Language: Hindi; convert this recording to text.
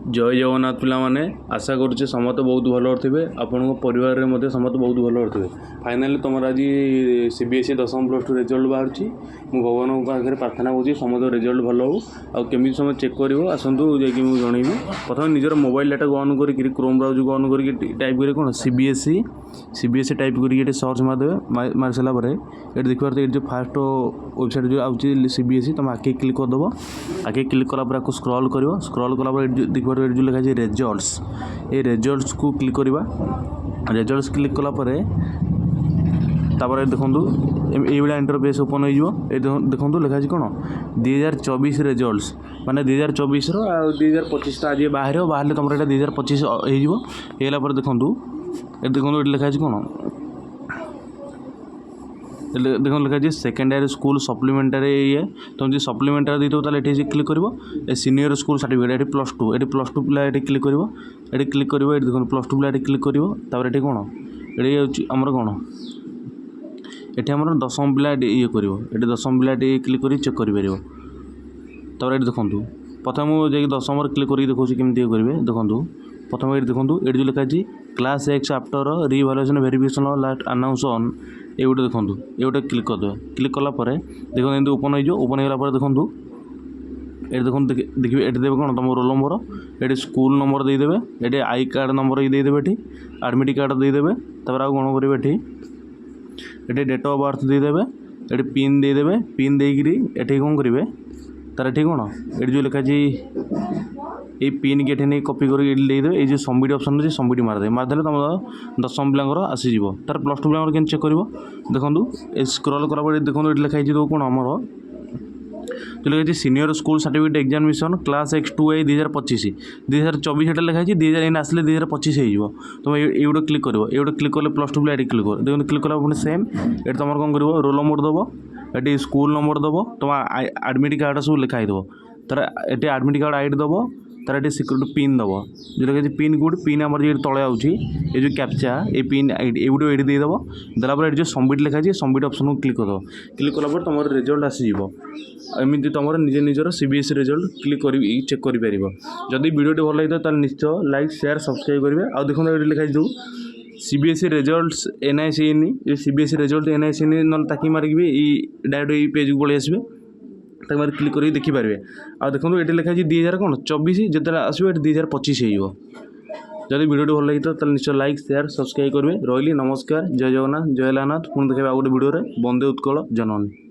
जय जगन्नाथ पिला माने आशा करुचे समस्त बहुत भल थे आपण परिवार में समस्त बहुत भल थे। फाइनाली तुम आज सीबीएसई 10th + 2 रिजल्ट बाहर मु भगवान पाखे प्रार्थना करुँच समस्त रिजल्ट भल हो आमि समय चेक कर आसतु जाकि मुझे जनइबी। प्रथम निजर मोबाइल डाटा को ऑन करके क्रोम ब्राउजर को ऑन करके टाइप करें कौन सीबीएसई टाइप करके सर्च मारदे मार सारापर ये देखिए तो ये जो फास्ट वेबसाइट जो आउची सीबीएसई तुम आगे क्लिक करदेव। आगे क्लिक कलापर आपको स्क्रॉल कर स्क्रॉल कलापर देखिए ये जो लिखा है रिजल्ट्स ये रिजल्ट्स को क्लिक करवा। रिजल्ट्स क्लिक कलापर तापर देखूँ ये इंटरफेस ओपन हो देखूँ लिखा है कौन 2024 रिजल्ट्स माने 2024 2025 आज बाहर बाहर तुम यहाँ 2025 होगा देखूँ ये लिखा है कौन देखो लिखा है सेकेंडरी स्कूल सप्लीमेंटारी ये तुम जो सप्लीमेंटारी देते हो ये क्लिक कर सीनियर स्कूल सर्टिफिकेट ये +2 पिला ये क्लिक कर ये क्लिक कर देखो +2 पिला ये क्लिक कर ये कौन ये आमर कौन ये आमर 10th पिला ये कर ये 10th पिला क्लिक कर चेक कर ये देखूँ प्रथम मुझे 10th क्लिक कर देखो केमती करेंगे देखूँ प्रथम ये देखूँ ये जो लिखा है class x after revaluation verification last announce on ये गोटे देखूँ ये गोटे क्लिक करदे। क्लिक कलापर देखो एमती ओपन हो ओपन होगा देखूँ ये देखो देखिए ये देवे कौन तुम रोल नंबर ये स्कूल नंबर देदेवे ये आई कार्ड नंबर ये देदेवे ये एडमिट कार्ड देदेवे तापर आ कौन करेंगे ये डेट ऑफ बर्थ देदेवे ये पिन देदेवे पिन देकरी ये कौन करेंगे तार ये कौन ये जो लिखा ये पिन के नहीं कॉपी करदेवे ये जो सबमिट ऑप्शन अच्छे सबमिट मारदे मारदे तुम 10th पिलांर आसीज तार +2 पिलांर के चेक कर देखूँ स्क्रॉल कला देखो ये लिखाई कौन आमर जो लिखा senior school certificate examination class X2A 2025 2024 लिखाई 2000 आसले 2025 हो तुम ये गोटे क्लिक कर ये गोटे क्लिक कले +2 पिला क्लिक कर देखो क्लिक कला पुणी सेम ये तुम कौन कर रोल नंबर दब ये स्कूल नंबर दब तुम एडमिट कार्ड सब लिखाई दब तार ये एडमिट कार्ड आईडी दब तार ये सिक्योरिटी पिन दब जो लिखा पिन कोड पिन आम ये तले आउची ये जो कैप्चा ये पिन ये गोटे ये देदेव देलापर जो सबमिट लिखा है सबमिट ऑप्शन को क्लिक करदेव। क्लिक कलापर तुम रिजल्ट आसीज एमती तुम निजे निजर सीबीएसई रिजल्ट क्लिक कर चेक कर जदि वीडियो भल लगे तो निश्चय लाइक शेयर सब्सक्राइब करेंगे। आ देखो ये लिखा जो सीबीएसई रिजल्ट्स NICN ये सीबीएसई रिजल्ट NICN ना ताकि मारिक भी डायरेक्ट ये पेज को पलि आसबे ताकि क्लिक कर देखिपारे। आ देखो ये लिखा है 2024 जो आसो 2025 हो जदि वीडियो भल लगी तो निश्चय लाइक शेयर सब्सक्राइब करेंगे। रही नमस्कार जय जगन्नाथ जय लानाथ पुणी देखा गोटे वीडियो वंदे उत्कल जननी।